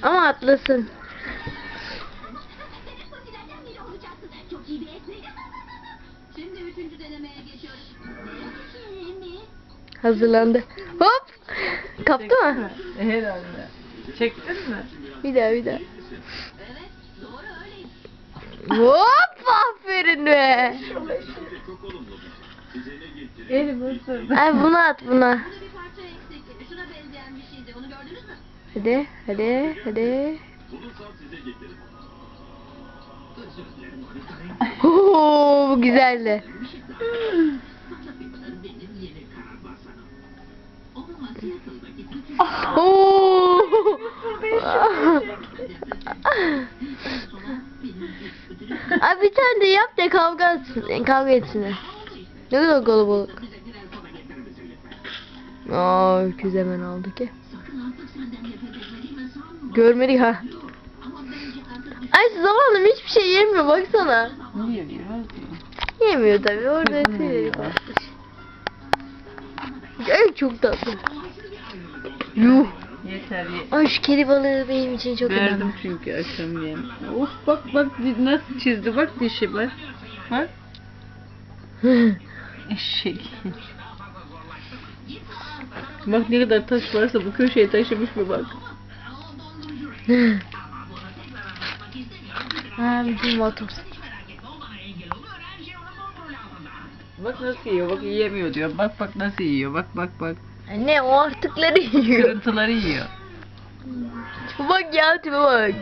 Ama atlasın. Şimdi 3. denemeye geçiyoruz. Hazırlandı. Hop! Kaptı mı? Herhalde. Çektin mi? Bir daha bir daha. Evet, doğru öyle. Hop! Aferin be. Elim ısırdı. Ay bunu at buna. Burada bir parça eksikti. Şuna benzeyen bir şeydi. Onu gördünüz mü? Hadi hadi hadi. Oo, bu güzeldi. Oo. Abi bir tane de yap da kavga etsinler. Ne kadar kalabalık. Aa, öküz hemen aldı ki. Görmedi ha. Ay zavallı hiçbir şey yemiyor baksana. Niye yemez? Yemiyor tabii orada tüyleri basmış. Ay çok tatlı. Yuh. Yeter ye. Ay şu kedi balığı benim için çok Verdim önemli. çünkü akşam yem. Of bak nasıl çizdi bak dişi bak. Bak. Eşek. Bak ne kadar taş varsa bu köşeye taşımış mı bak. Ha bizim motor. Bak nasıl yiyor bak yiyemiyor diyor. Bak nasıl yiyor bak. Anne o artıkları yiyor. Kırıntıları yiyor. Bak ya tipe bak.